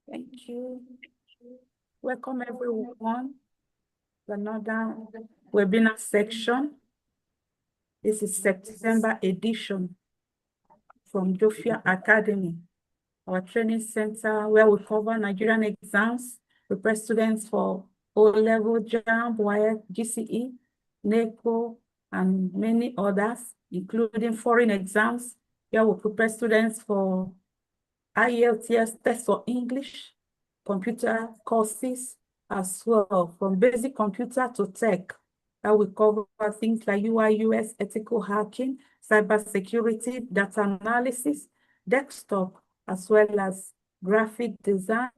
Thank you. Welcome everyone to another webinar section. This is September edition from Jofia Academy, our training center where we cover Nigerian exams, prepare students for O-level, JAMB, WAEC, GCE, NECO, and many others, including foreign exams, where we prepare students for IELTS test for English, computer courses as well, from basic computer to tech. That will cover things like UI, UX, ethical hacking, cybersecurity, data analysis, desktop, as well as graphic design,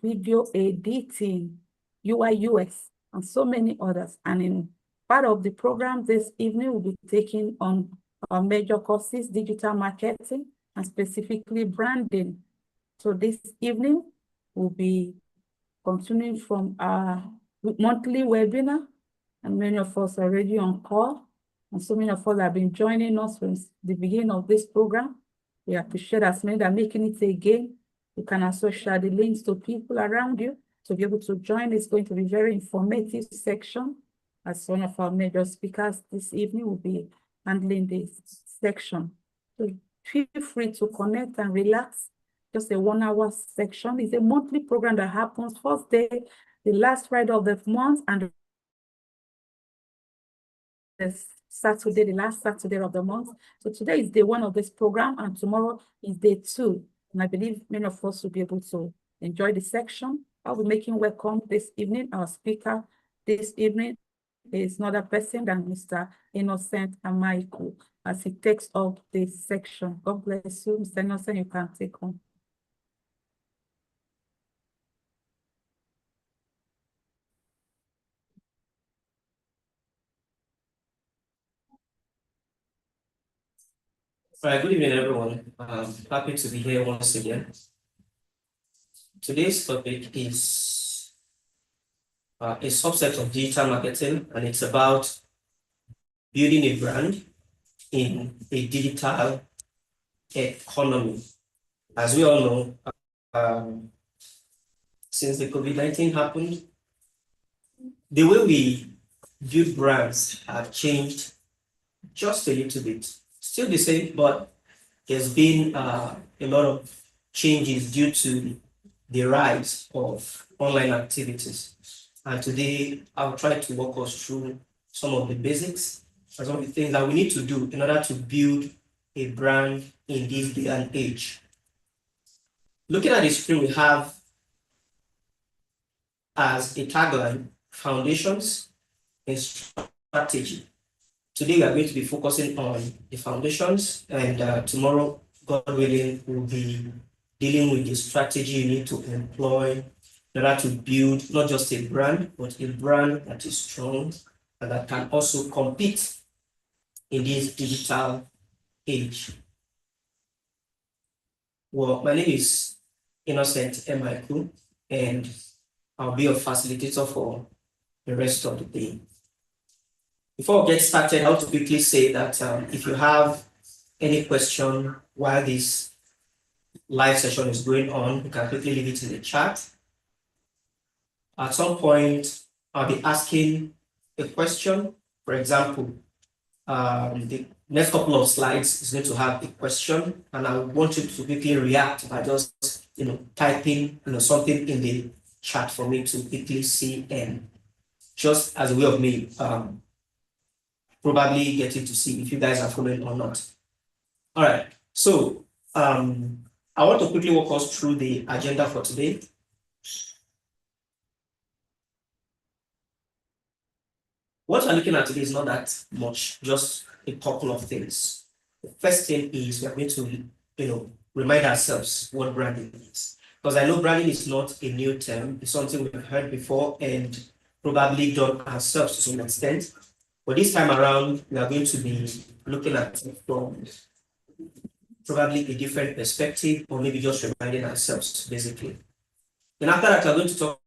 video editing, UI, UX, and so many others. And in part of the program this evening, we'll be taking on our major courses, digital marketing, and specifically branding. So this evening, we'll be continuing from our monthly webinar, and many of us are already on call, and so many of us have been joining us from the beginning of this program. We appreciate as many that are making it again. You can also share the links to people around you to be able to join. It's going to be a very informative section, as one of our major speakers this evening will be handling this section. So feel free to connect and relax. Just a 1-hour section. It's a monthly program that happens first day, the last Friday of the month, and the Saturday, the last Saturday of the month. So today is day 1 of this program, and tomorrow is day 2. And I believe many of us will be able to enjoy the section. I'll be making welcome this evening. Our speaker this evening is not a person than Mr. Innocent Amaiku, as he takes up this section. God bless you, Mr. Innocent. You can take on. All right, good evening, everyone. Happy to be here once again. Today's topic is a subset of digital marketing, and it's about building a brand in a digital economy. As we all know, since the COVID-19 happened, the way we build brands have changed just a little bit. Still the same, but there's been a lot of changes due to the rise of online activities. And today, I'll try to walk us through some of the basics and some of the things that we need to do in order to build a brand in this day and age. Looking at the screen, we have as a tagline, foundations and strategy. Today, we are going to be focusing on the foundations, and tomorrow, God willing, we'll be dealing with the strategy you need to employ in order to build not just a brand, but a brand that is strong and that can also compete in this digital age. Well, my name is Innocent Amaiku, and I'll be your facilitator for the rest of the day. Before we get started, I want to quickly say that if you have any question while this live session is going on, you can quickly leave it in the chat. At some point, I'll be asking a question. For example, the next couple of slides is going to have a question, and I want you to quickly react by just typing something in the chat for me to quickly see, and just as a way of me probably getting to see if you guys are following or not. All right, so I want to quickly walk us through the agenda for today. What we're looking at today is not that much, just a couple of things. The first thing is we're going to remind ourselves what branding is. Because I know branding is not a new term, it's something we've heard before and probably done ourselves to some extent. But this time around, we are going to be looking at it from probably a different perspective, or maybe just reminding ourselves, basically. Then after that, we're going to talk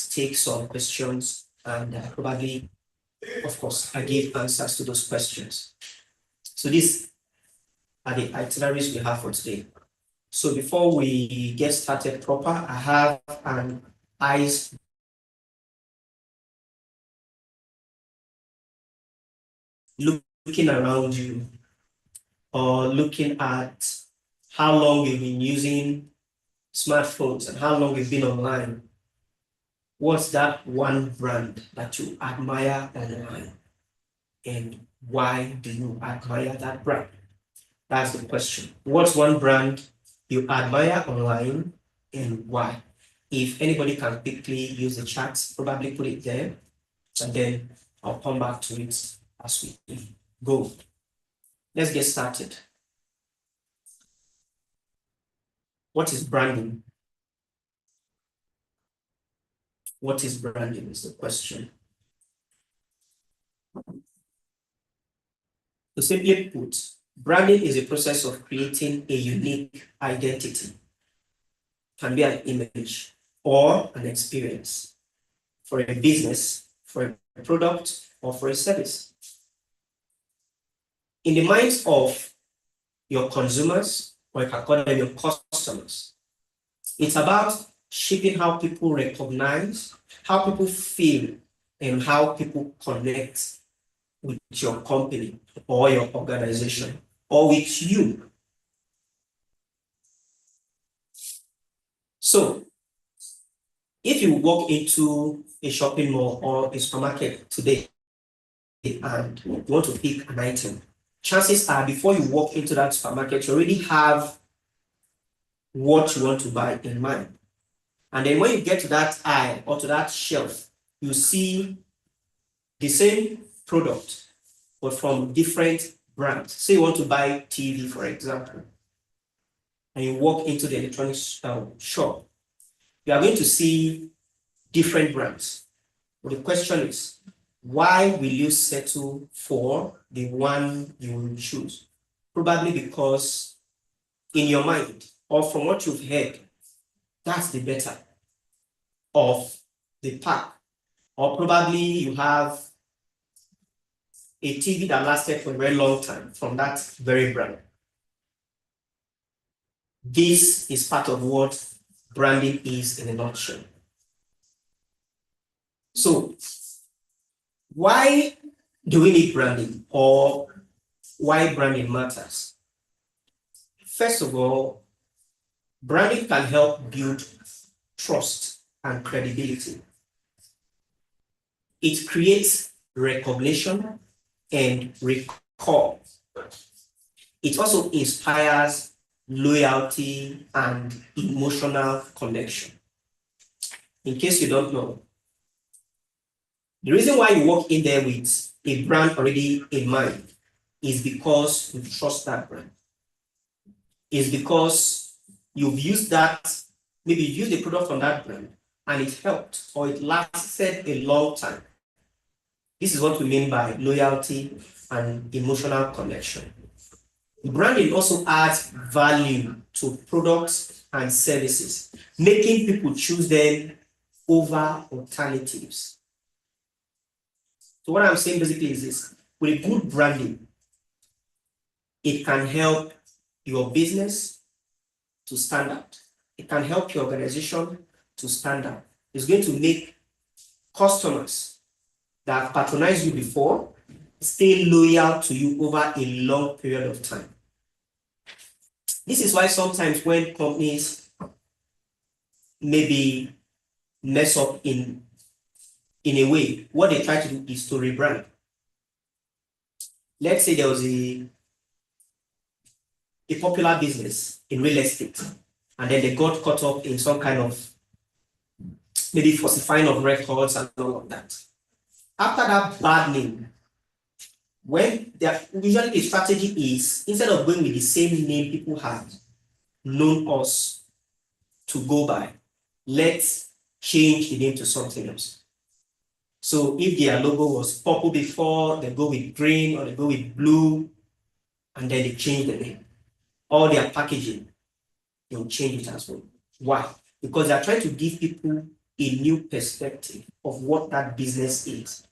take some questions and probably, of course, I give answers to those questions. So these are the itineraries we have for today. So before we get started proper, I have an eyes looking around you or looking at how long you've been using smartphones and how long you've been online. What's that one brand that you admire online? And why do you admire that brand? That's the question. What's one brand you admire online and why? If anybody can quickly use the chat, probably put it there, and then I'll come back to it as we go. Let's get started. What is branding? What is branding is the question. To simply put, branding is a process of creating a unique identity. It can be an image or an experience for a business, for a product, or for a service. In the minds of your consumers, or you can call them your customers, it's about shaping how people recognize, how people feel, and how people connect with your company or your organization or with you. So, if you walk into a shopping mall or a supermarket today and you want to pick an item, chances are before you walk into that supermarket, you already have what you want to buy in mind. And then when you get to that aisle or to that shelf, you see the same product, but from different brands. Say you want to buy TV, for example, and you walk into the electronics shop, you are going to see different brands. But the question is, why will you settle for the one you will choose? Probably because in your mind, or from what you've heard, that's the better of the pack. Or probably you have a TV that lasted for a very long time from that very brand. This is part of what branding is in a nutshell. So, why do we need branding, or why branding matters? First of all, branding can help build trust and credibility. It creates recognition and recall. It also inspires loyalty and emotional connection. In case you don't know, the reason why you walk in there with a brand already in mind is because you trust that brand. Is because you've used that, maybe you used the product from that brand and it helped or it lasted a long time. This is what we mean by loyalty and emotional connection. Branding also adds value to products and services, making people choose them over alternatives. So what I'm saying basically is this: with a good branding, it can help your business to stand out. It can help your organization to stand out. It's going to make customers that have patronized you before stay loyal to you over a long period of time. This is why sometimes when companies maybe mess up in a way, what they try to do is to rebrand. Let's say there was a popular business in real estate, and then they got caught up in some kind of maybe falsifying of records and all of that. After that bad name, when usually the strategy is, instead of going with the same name people have known us to go by, let's change the name to something else. So if their logo was purple before, they go with green or they go with blue, and then they change the name. Or their packaging, they'll change it as well. Why? Because they're trying to give people a new perspective of what that business is.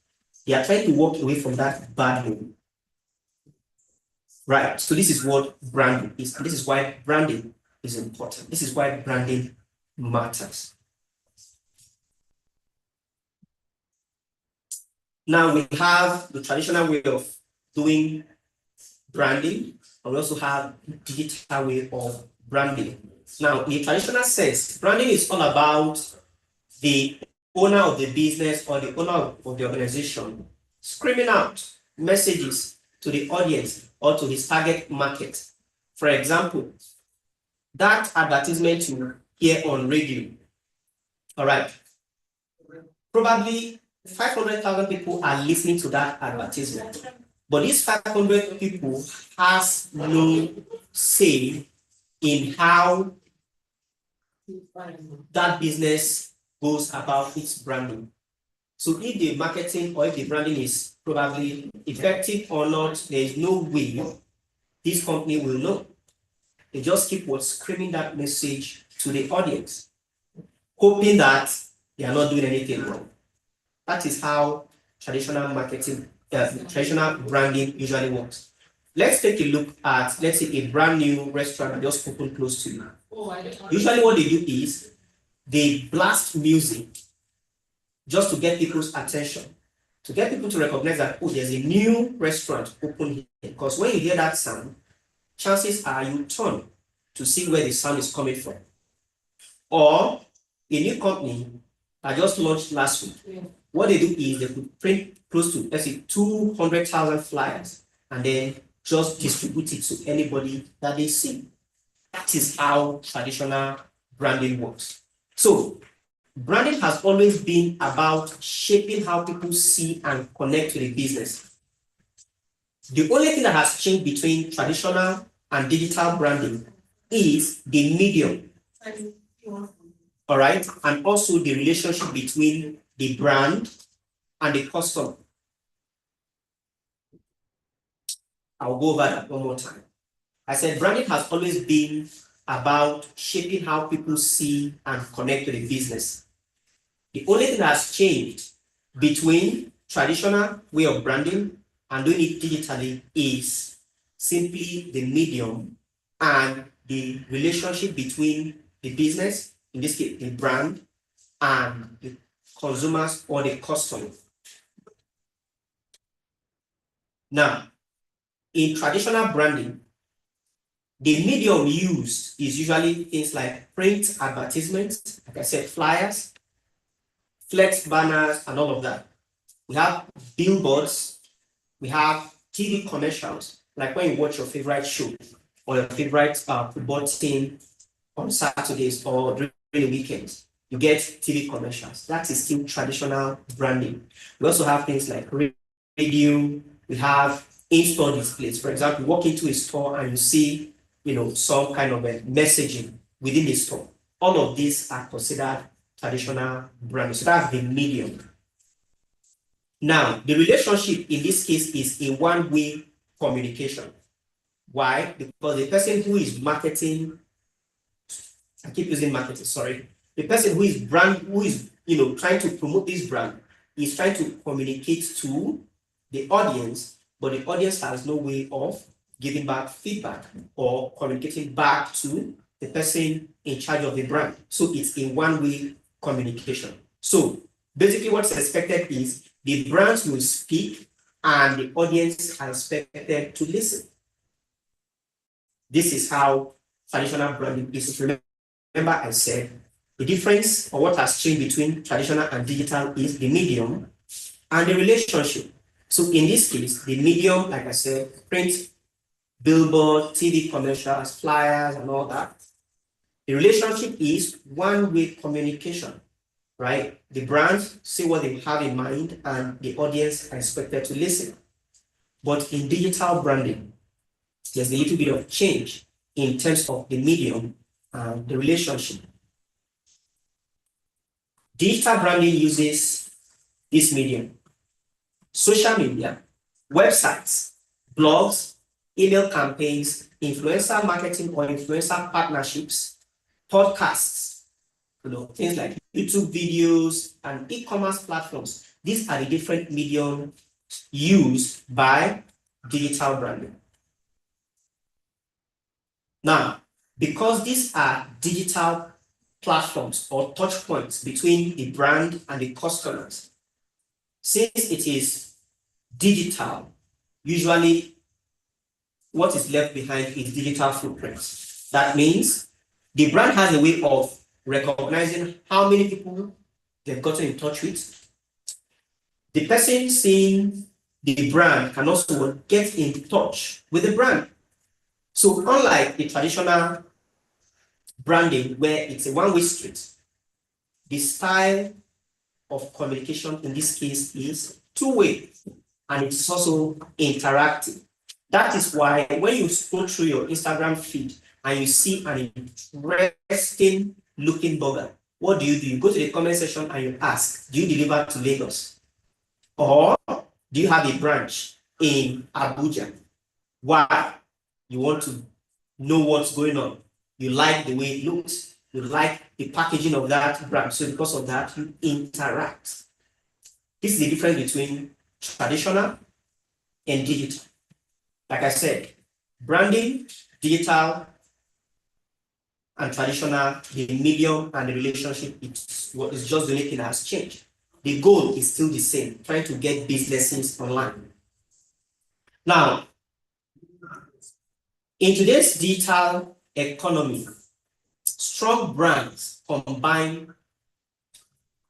They are trying to walk away from that bad name. Right. So this is what branding is. And this is why branding is important. This is why branding matters. Now we have the traditional way of doing branding, and we also have the digital way of branding. Now, in the traditional sense, branding is all about the owner of the business or the owner of the organization screaming out messages to the audience or to his target market. For example, that advertisement you hear on radio, all right, probably 500,000 people are listening to that advertisement, but these 500 people has no say in how that business goes about its branding. So if the marketing or if the branding is probably effective or not, there is no way this company will know. They just keep screaming that message to the audience, hoping that they are not doing anything wrong. That is how traditional marketing, traditional branding usually works. Let's take a look at, let's say, a brand new restaurant that just opened close to you. Usually what they do is they blast music just to get people's attention, to get people to recognize that, oh, there's a new restaurant open here. Because when you hear that sound, chances are you turn to see where the sound is coming from. Or a new company that just launched last week, what they do is they could print close to, let's say, 200,000 flyers and then just distribute it to anybody that they see. That is how traditional branding works. So branding has always been about shaping how people see and connect to the business. The only thing that has changed between traditional and digital branding is the medium. All right, and also the relationship between the brand and the customer. I'll go over that one more time. I said branding has always been about shaping how people see and connect to the business. The only thing that has changed between traditional way of branding and doing it digitally is simply the medium and the relationship between the business, in this case, the brand, and the consumers or the customer. Now, in traditional branding, the medium used is usually things like print advertisements, like I said, flyers, flex banners, and all of that. We have billboards, we have TV commercials, like when you watch your favorite show or your favorite football team on Saturdays or during the weekends, you get TV commercials. That is still traditional branding. We also have things like radio, we have in-store displays. For example, you walk into a store and you see, some kind of a messaging within the store. All of these are considered traditional branding. So that's the medium. Now, the relationship in this case is a one-way communication. Why? Because the person who is marketing, I keep using marketing, sorry. The person who is trying to promote this brand is trying to communicate to the audience, but the audience has no way of giving back feedback or communicating back to the person in charge of the brand. So it's a one-way communication. So basically what's expected is the brands will speak and the audience are expected to listen. This is how traditional branding is. Remember I said the difference or what has changed between traditional and digital is the medium and the relationship. So in this case, the medium, like I said, print, billboard, TV commercials, flyers, and all that. The relationship is one-way communication, right? The brands say what they have in mind and the audience are expected to listen. But in digital branding, there's a little bit of change in terms of the medium and the relationship. Digital branding uses this medium: social media, websites, blogs, email campaigns, influencer marketing or influencer partnerships, podcasts, things like YouTube videos and e-commerce platforms. These are the different medium used by digital branding. Now, because these are digital platforms or touch points between the brand and the customers, since it is digital, usually what is left behind is digital footprints. That means the brand has a way of recognizing how many people they've gotten in touch with. The person seeing the brand can also get in touch with the brand. So unlike the traditional branding where it's a one-way street, the style of communication in this case is two-way and it's also interactive. That is why when you scroll through your Instagram feed and you see an interesting looking burger, what do? You go to the comment section and you ask, do you deliver to Lagos? Or do you have a branch in Abuja? Why? You want to know what's going on. You like the way it looks. You like the packaging of that brand. So because of that, you interact. This is the difference between traditional and digital. Like I said, branding, digital, and traditional, the medium and the relationship, it's just the only thing that has changed. The goal is still the same, trying to get businesses online. Now, in today's digital economy, strong brands combine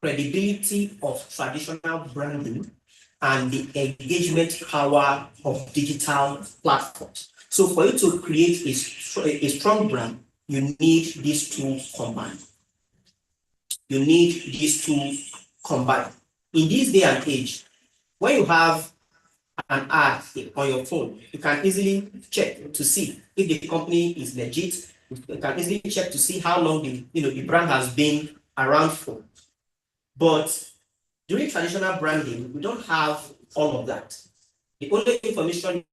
credibility of traditional branding and the engagement power of digital platforms. So for you to create a strong brand, you need these two combined. You need these two combined. In this day and age, when you have an ad on your phone, you can easily check to see if the company is legit. You can easily check to see how long the brand has been around for. But during traditional branding, we don't have all of that. The only information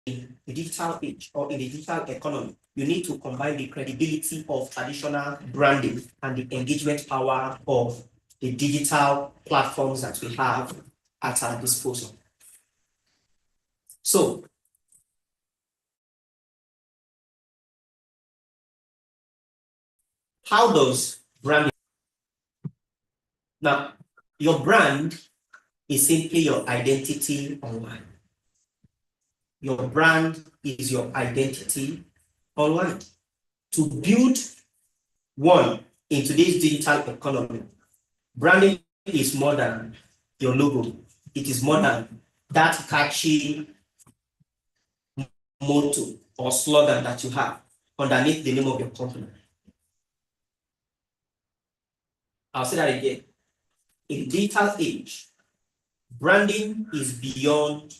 in the digital age or in the digital economy, you need to combine the credibility of traditional branding and the engagement power of the digital platforms that we have at our disposal. So, how does branding? Now, your brand is simply your identity online. Your brand is your identity online. To build one in today's digital economy, branding is more than your logo. It is more than that catchy motto or slogan that you have underneath the name of your company. I'll say that again. In the digital age, branding is beyond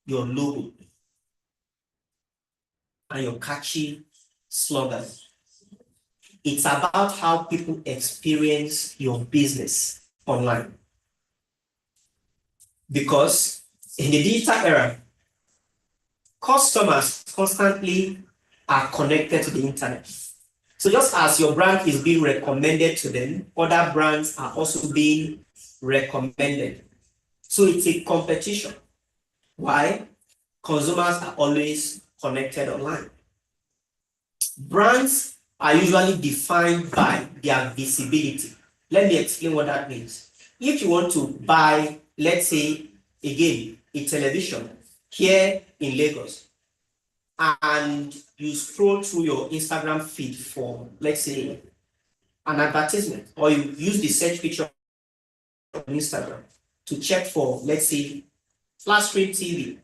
your logo and your catchy slogan. It's about how people experience your business online. Because in the digital era, customers constantly are connected to the internet. So just as your brand is being recommended to them, other brands are also being recommended. So it's a competition. Why? Consumers are always connected online. Brands are usually defined by their visibility. Let me explain what that means. If you want to buy, let's say, again, a television here in Lagos, and you scroll through your Instagram feed for, let's say, an advertisement, or you use the search feature on Instagram to check for, let's say, flat screen TV.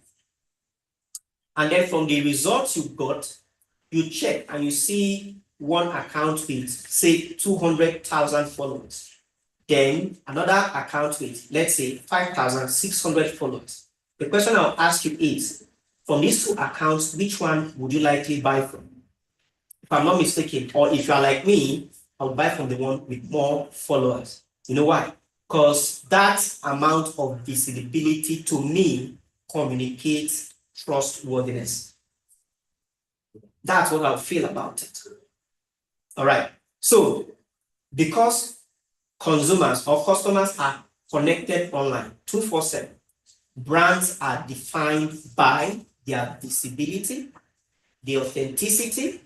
And then from the results you got, you check and you see one account with, say, 200,000 followers. Then another account with, let's say, 5,600 followers. The question I'll ask you is, from these two accounts, which one would you likely buy from? If I'm not mistaken, or if you are like me, I would buy from the one with more followers. You know why? because that amount of visibility to me communicates trustworthiness. That's what I feel about it. All right. So because consumers or customers are connected online 24/7, brands are defined by their visibility, the authenticity,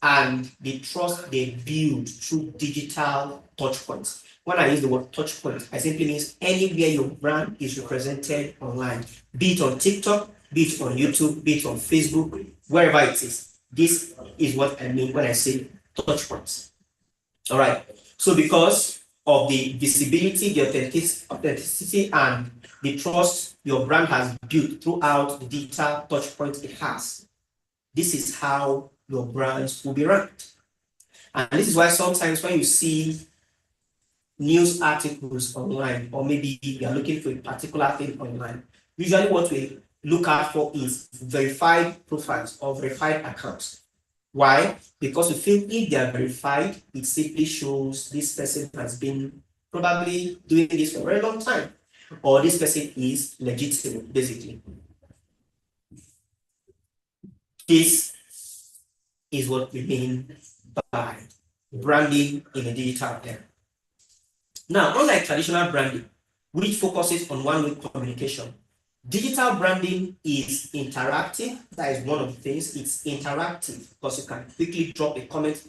and the trust they build through digital touchpoints. When I use the word touchpoint, I simply means anywhere your brand is represented online, be it on TikTok, be it on YouTube, be it on Facebook, wherever it is. This is what I mean when I say touchpoints. All right. So because of the visibility, the authenticity, and the trust your brand has built throughout the digital touchpoints it has, this is how your brands will be ranked. And this is why sometimes when you see news articles online, or maybe you are looking for a particular thing online, usually what we look out for is verified profiles or verified accounts. Why? Because we feel if they are verified, it simply shows this person has been probably doing this for a very long time, or this person is legitimate, basically. This is what we mean by branding in a digital era. Now, unlike traditional branding, which focuses on one-way communication, digital branding is interactive. That is one of the things. It's interactive because you can quickly drop a comment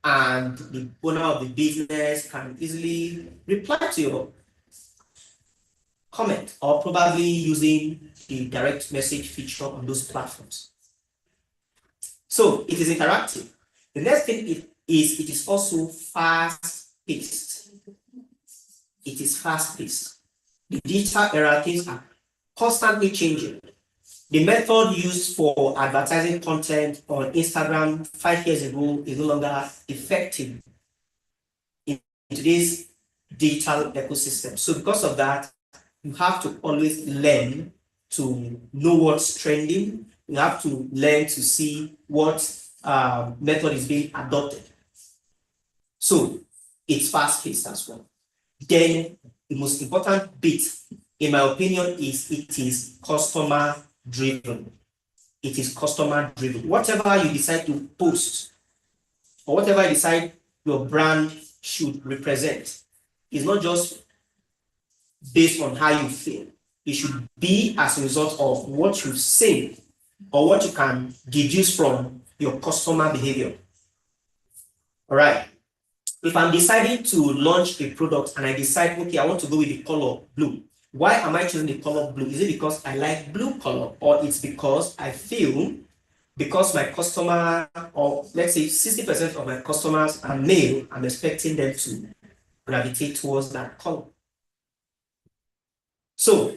and the owner of the business can easily reply to your comment, or probably using the direct message feature on those platforms. So it is interactive. The next thing it is also fast-paced. It is fast-paced. The digital era, things are constantly changing. The method used for advertising content on Instagram 5 years ago is no longer effective in today's digital ecosystem. So because of that, you have to always learn to know what's trending. You have to learn to see what method is being adopted. So it's fast-paced as well. Then the most important bit, in my opinion, is it is customer-driven. It is customer-driven. Whatever you decide to post, or whatever you decide your brand should represent, is not just based on how you feel. It should be as a result of what you say or what you can deduce from your customer behavior. All right. If I'm deciding to launch a product and I decide, okay, I want to go with the color blue. Why am I choosing the color blue? Is it because I like blue color, or it's because I feel because my customer, or let's say 60% of my customers are male, I'm expecting them to gravitate towards that color. So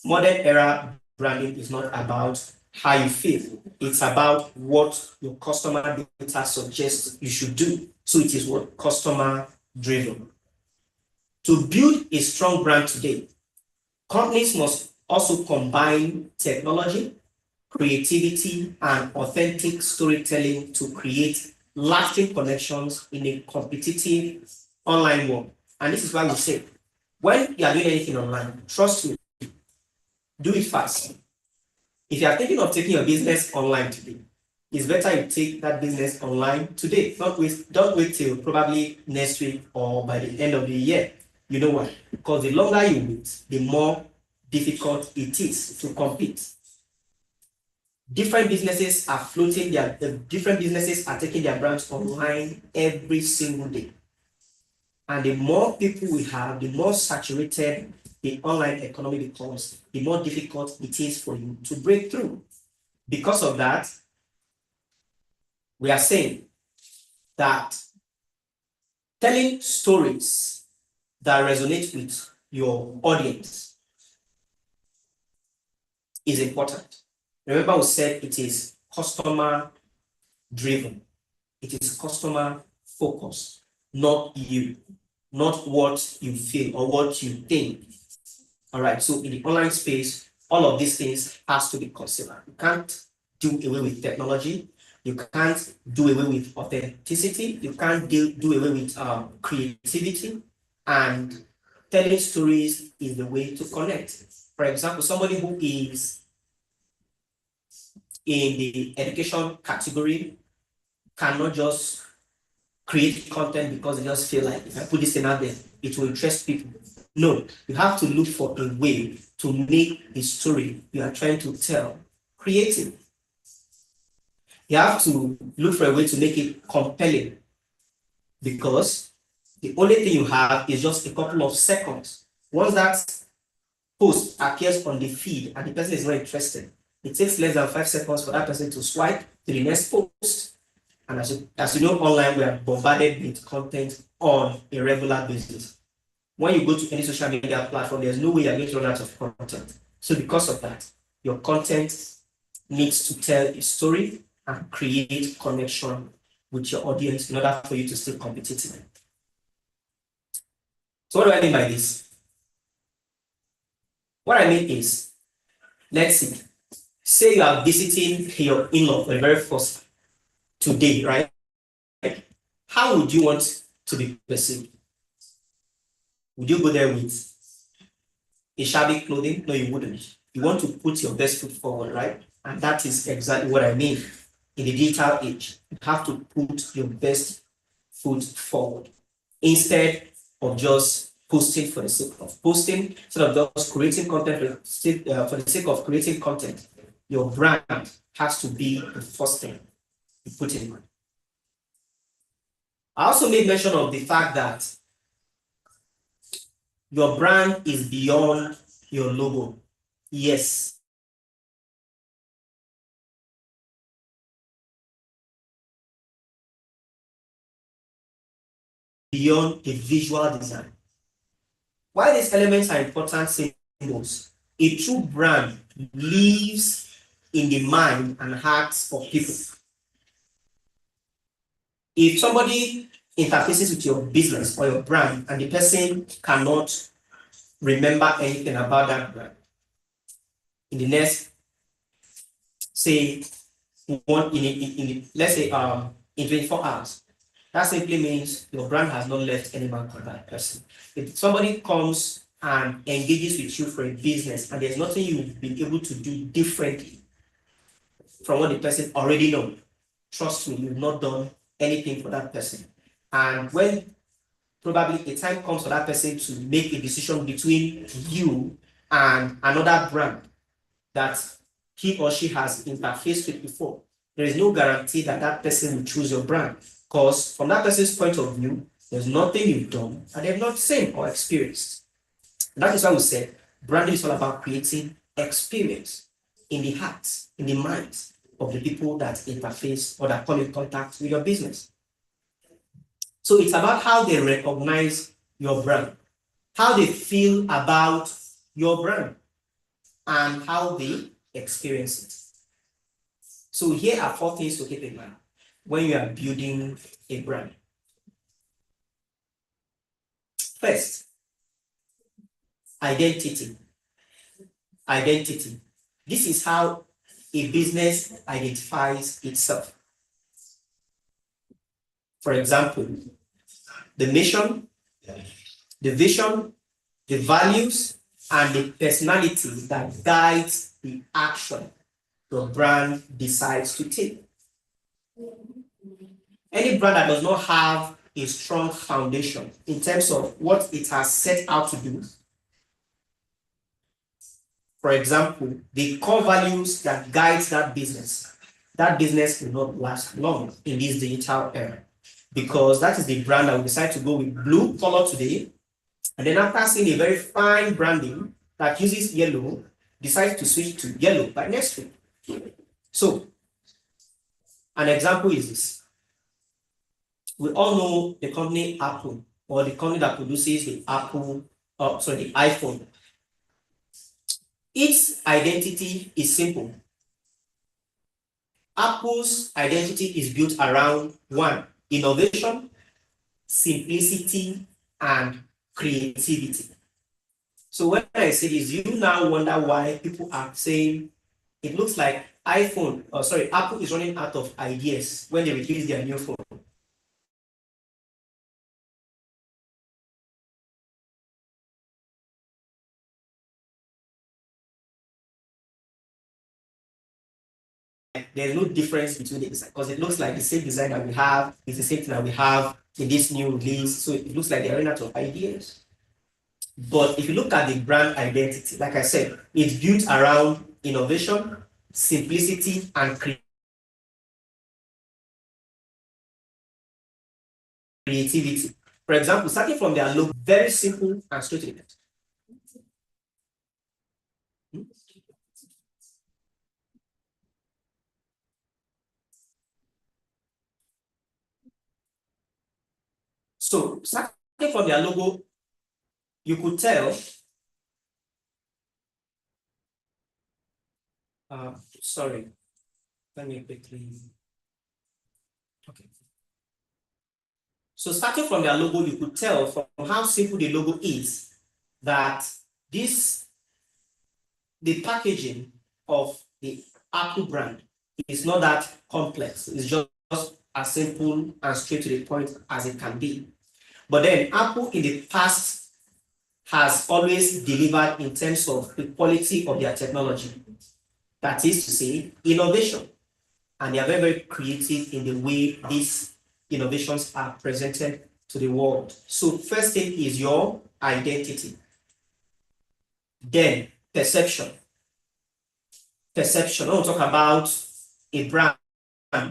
modern era branding is not about how you feel. It's about what your customer data suggests you should do. So it is what customer driven. To build a strong brand today, companies must also combine technology, creativity, and authentic storytelling to create lasting connections in a competitive online world. And this is why we say, when you are doing anything online, trust me, do it fast. If you are thinking of taking your business online today, it's better you take that business online today. Don't wait till probably next week or by the end of the year. You know why? Because the longer you wait, the more difficult it is to compete. Different businesses are different businesses are taking their brands online every single day. And the more people we have, the more saturated the online economy becomes, the more difficult it is for you to break through. Because of that, we are saying that telling stories that resonate with your audience is important. Remember, we said it is customer driven. It is customer focused, not you, not what you feel or what you think. All right. So in the online space, all of these things has to be considered. You can't do away with technology. You can't do away with authenticity. You can't do away with creativity. and telling stories is the way to connect. For example, somebody who is in the education category cannot just create content because they just feel like if I put this in out there, it will interest people. No, you have to look for a way to make the story you are trying to tell creative. You have to look for a way to make it compelling, because the only thing you have is just a couple of seconds. Once that post appears on the feed and the person is not interested, it takes less than 5 seconds for that person to swipe to the next post. And as you know, online, we are bombarded with content on a regular basis. When you go to any social media platform, there's no way you're going to run out of content. So because of that, your content needs to tell a story and create connection with your audience in order for you to stay competitive. So what do I mean by this? What I mean is, let's see, say you are visiting your in-law for the very first time today, right? How would you want to be perceived? Would you go there with a shabby clothing? No, you wouldn't. You want to put your best foot forward, right? And that is exactly what I mean. In the digital age, you have to put your best foot forward instead of just posting for the sake of posting, instead of just creating content for the sake of creating content. Your brand has to be the first thing you put in mind. I also made mention of the fact that your brand is beyond your logo. Yes. Beyond a visual design. Why these elements are important symbols? A true brand lives in the mind and hearts of people. If somebody interfaces with your business or your brand and the person cannot remember anything about that brand, in the next, say, let's say in 24 hours, that simply means your brand has not left any mark on that person. If somebody comes and engages with you for a business and there's nothing you've been able to do differently from what the person already knows, trust me, you've not done anything for that person. And when probably a time comes for that person to make a decision between you and another brand that he or she has interfaced with before, there is no guarantee that that person will choose your brand, because from that person's point of view, there's nothing you've done and they've not seen or experienced. And that is why we said branding is all about creating experience in the hearts, in the minds of the people that interface or that come in contact with your business. So it's about how they recognize your brand, how they feel about your brand, and how they experience it. So here are 4 things to keep in mind when you are building a brand. First, identity. Identity. This is how a business identifies itself. For example, the mission, the vision, the values, and the personality that guides the action your brand decides to take. Any brand that does not have a strong foundation in terms of what it has set out to do, for example, the core values that guides that business will not last long in this digital era, because that is the brand that will decide to go with blue color today, and then after seeing a very fine branding that uses yellow, decides to switch to yellow by next week. So, an example is this. We all know the company Apple, or the company that produces the the iPhone. Its identity is simple. Apple's identity is built around 1, innovation, simplicity, and creativity. So when I say this, you now wonder why people are saying it looks like Apple is running out of ideas when they release their new phone. there's no difference between the design because it looks like the same design that we have. It's the same thing that we have in this new release. So it looks like they're running out of ideas. But if you look at the brand identity, like I said, it's built around innovation, simplicity, and creativity. For example, starting from their logo, very simple and straight to the point. So starting from their logo, you could tell, sorry, let me quickly, okay. So starting from their logo, you could tell from how simple the logo is that the packaging of the Apple brand is not that complex. It's just as simple and straight to the point as it can be. But then Apple in the past has always delivered in terms of the quality of their technology. That is to say, innovation. And they are very, very creative in the way these innovations are presented to the world. So first thing is your identity. Then perception. Perception. When we talk about a brand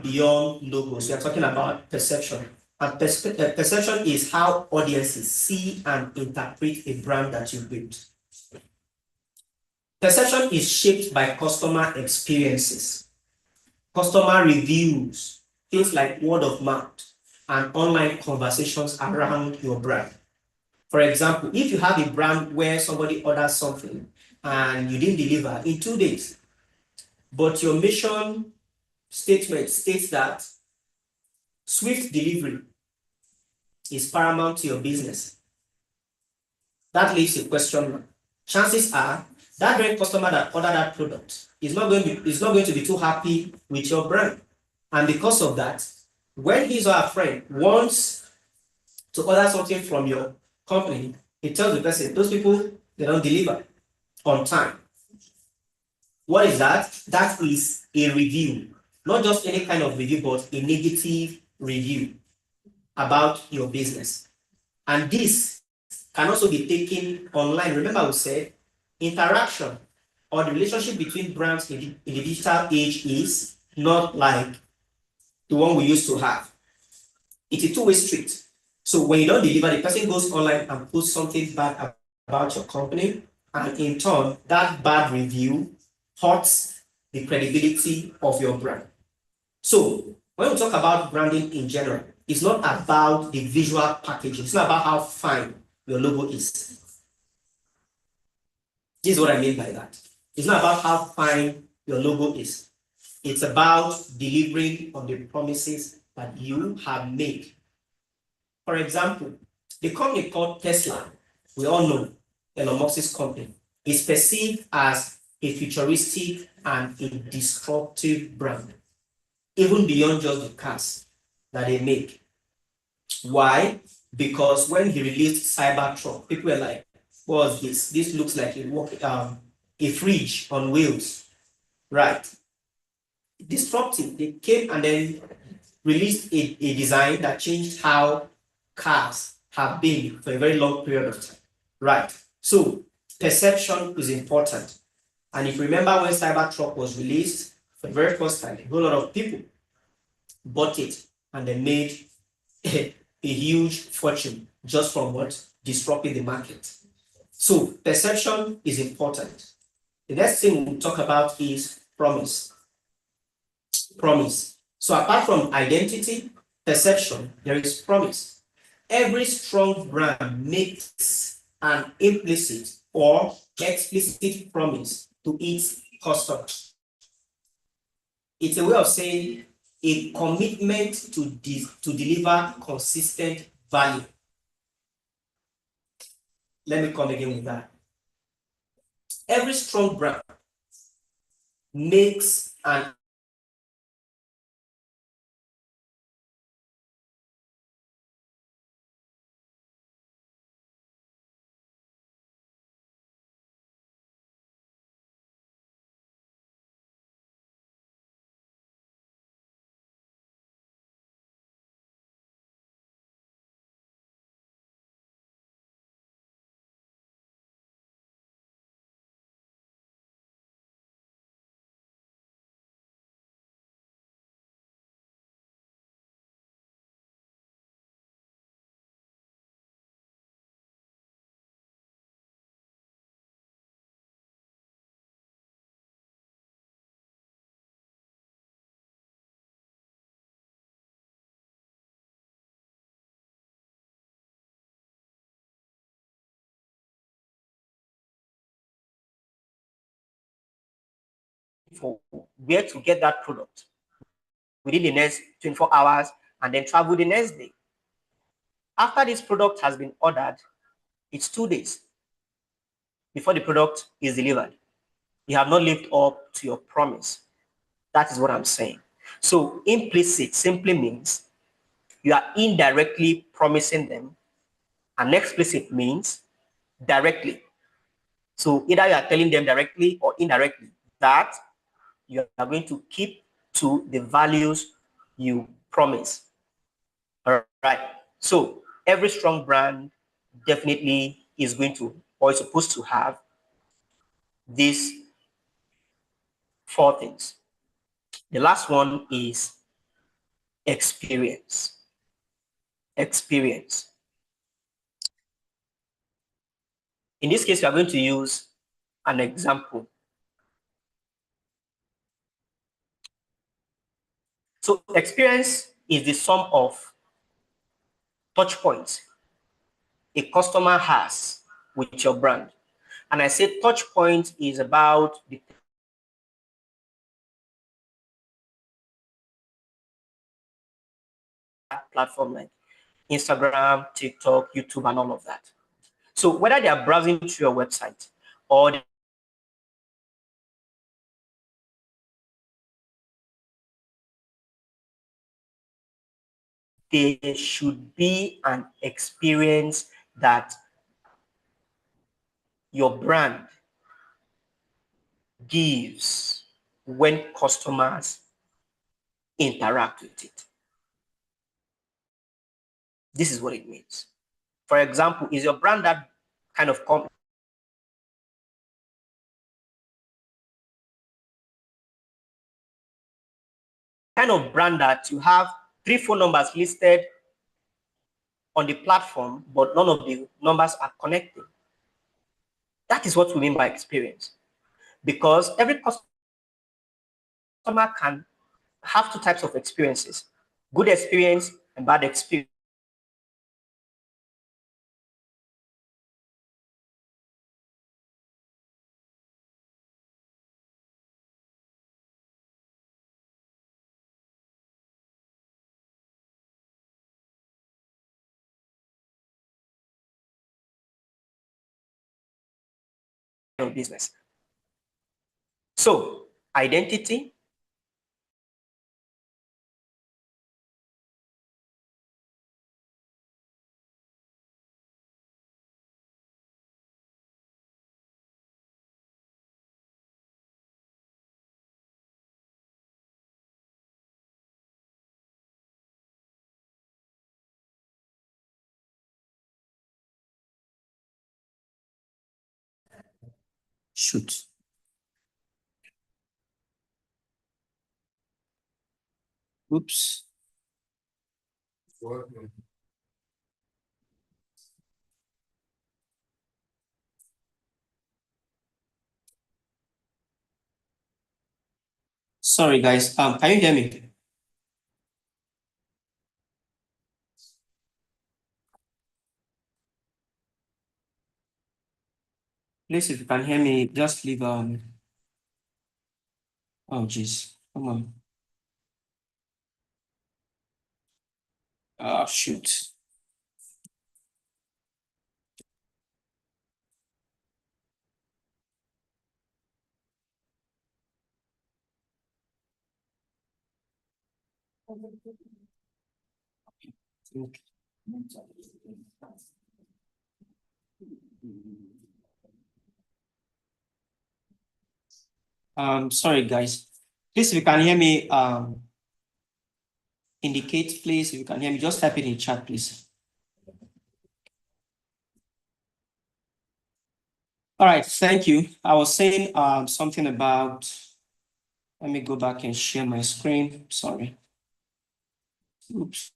beyond logos, we are talking about perception. And perception is how audiences see and interpret a brand that you built. Perception is shaped by customer experiences, customer reviews, things like word of mouth, and online conversations around your brand. For example, if you have a brand where somebody orders something and you didn't deliver in 2 days, but your mission statement states that swift delivery is paramount to your business, that leaves a question mark. Chances are that very customer that ordered that product is not going to be too happy with your brand. And because of that, when his or her friend wants to order something from your company, it tells the person, those people, they don't deliver on time. What is that? That is a review. Not just any kind of review, but a negative review about your business. And this can also be taken online. Remember we said interaction or the relationship between brands in the digital age is not like the one we used to have. It's a two-way street. So when you don't deliver, the person goes online and puts something bad about your company, and in turn, that bad review hurts the credibility of your brand. So when we talk about branding in general, it's not about the visual packaging. It's not about how fine your logo is. This is what I mean by that. It's not about how fine your logo is. It's about delivering on the promises that you have made. For example, the company called Tesla, we all know Elon Musk's company, is perceived as a futuristic and a disruptive brand, even beyond just the cars that they make. Why? Because when he released Cybertruck, people were like, what's this? This looks like a fridge on wheels, right? Disruptive. They came and then released a design that changed how cars have been for a very long period of time, right? So perception is important. And if you remember when Cybertruck was released for the very first time, a whole lot of people bought it and they made a huge fortune just from what? Disrupting the market. So perception is important. The next thing we'll talk about is promise. Promise. So apart from identity, perception, there is promise. Every strong brand makes an implicit or explicit promise to its customers. It's a way of saying a commitment to deliver consistent value. Let me come again with that. Every strong brand makes an for where to get that product within the next 24 hours and then travel the next day. After this product has been ordered, it's 2 days before the product is delivered. You have not lived up to your promise. That is what I'm saying. So implicit simply means you are indirectly promising them, and explicit means directly. So either you are telling them directly or indirectly that you are going to keep to the values you promise. All right. So every strong brand definitely is going to or is supposed to have these 4 things. The last one is experience. Experience. In this case, we are going to use an example. So experience is the sum of touch points a customer has with your brand. And I say touch point is about the platform like Instagram, TikTok, YouTube, and all of that. So whether they are browsing through your website or there should be an experience that your brand gives when customers interact with it. This is what it means. For example, is your brand that kind of company kind of brand that you have 3 phone numbers listed on the platform, but none of the numbers are connected? That is what we mean by experience. Because every customer can have 2 types of experiences: good experience and bad experience. Of business. So identity, shoot. Oops. Sorry, guys. Can you hear me? Please, if you can hear me, just leave. Oh, geez. Come on. Shoot. Okay. Sorry, guys. Please, if you can hear me, indicate, please, if you can hear me. Just type it in chat, please. All right, thank you. I was saying something about, let me go back and share my screen. Sorry. Oops.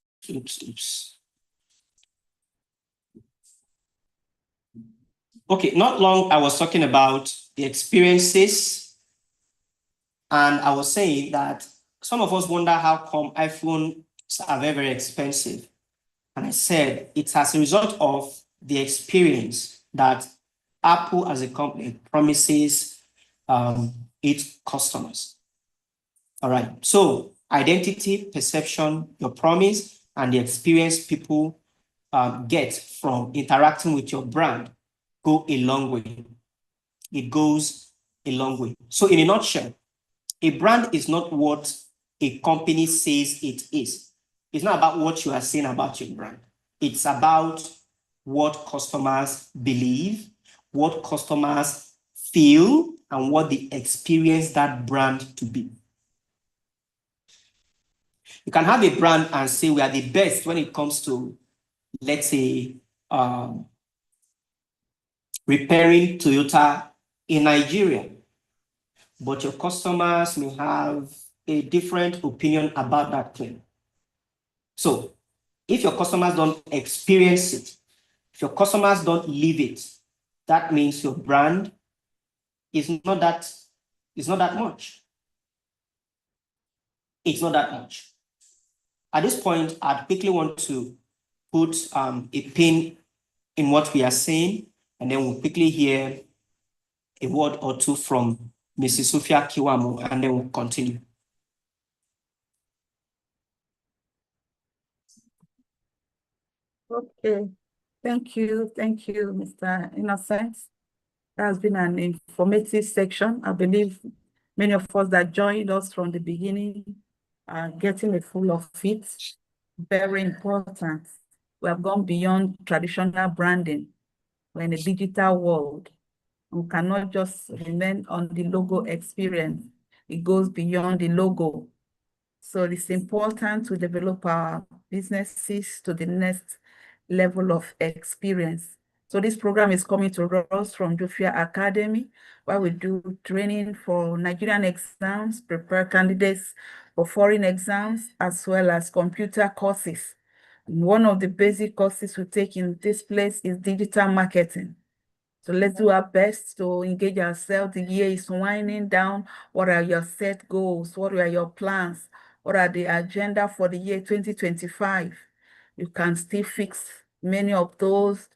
Okay, not long I was talking about the experiences, and I was saying that some of us wonder how come iPhones are very, very expensive. And I said it's as a result of the experience that Apple as a company promises its customers. All right. So identity, perception, your promise, and the experience people get from interacting with your brand go a long way. It goes a long way. So in a nutshell, a brand is not what a company says it is. It's not about what you are saying about your brand. It's about what customers believe, what customers feel, and what they experience that brand to be. You can have a brand and say we are the best when it comes to, let's say, repairing Toyota in Nigeria, but your customers may have a different opinion about that claim. So if your customers don't experience it, if your customers don't live it, that means your brand is not that much. It's not that much. At this point, I'd quickly want to put a pin in what we are saying, and then we'll quickly hear a word or two from Mrs. Sophia Kiwamo, and then we'll continue. Okay, thank you, Mr. Innocent. That has been an informative section. I believe many of us that joined us from the beginning are getting a full of it. Very important. We have gone beyond traditional branding. We're in a digital world. We cannot just remain on the logo experience. It goes beyond the logo. So it's important to develop our businesses to the next level of experience. So this program is coming to us from Jofia Academy, where we do training for Nigerian exams, prepare candidates for foreign exams, as well as computer courses. And one of the basic courses we take in this place is digital marketing. So let's do our best to engage ourselves. The year is winding down. What are your set goals? What are your plans? What are the agenda for the year 2025? You can still fix many of those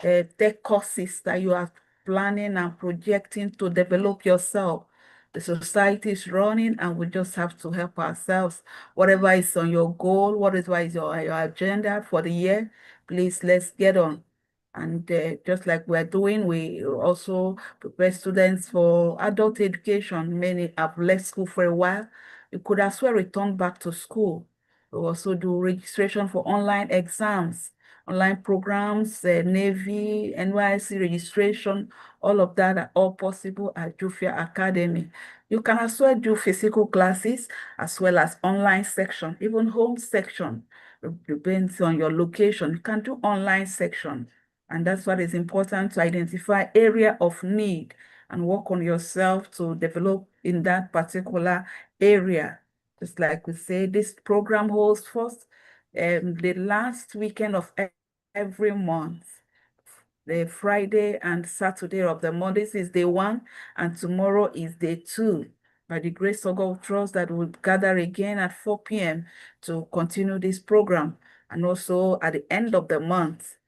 tech courses that you are planning and projecting to develop yourself. The society is running and we just have to help ourselves. Whatever is on your goal, whatever is your agenda for the year, please let's get on. And just like we're doing, we also prepare students for adult education. Many have left school for a while. You could as well return back to school. We also do registration for online exams, online programs, Navy, NYSC registration, all of that are all possible at Jofia Academy. You can as well do physical classes as well as online section, even home section. Depends on your location. You can do online section. And that's what is important, to identify area of need and work on yourself to develop in that particular area. Just like we say, this program holds first the last weekend of every month. The Friday and Saturday of the month. This is day 1, and tomorrow is day 2. By the grace of God, trust that we'll gather again at 4 p.m. to continue this program. And also at the end of the month,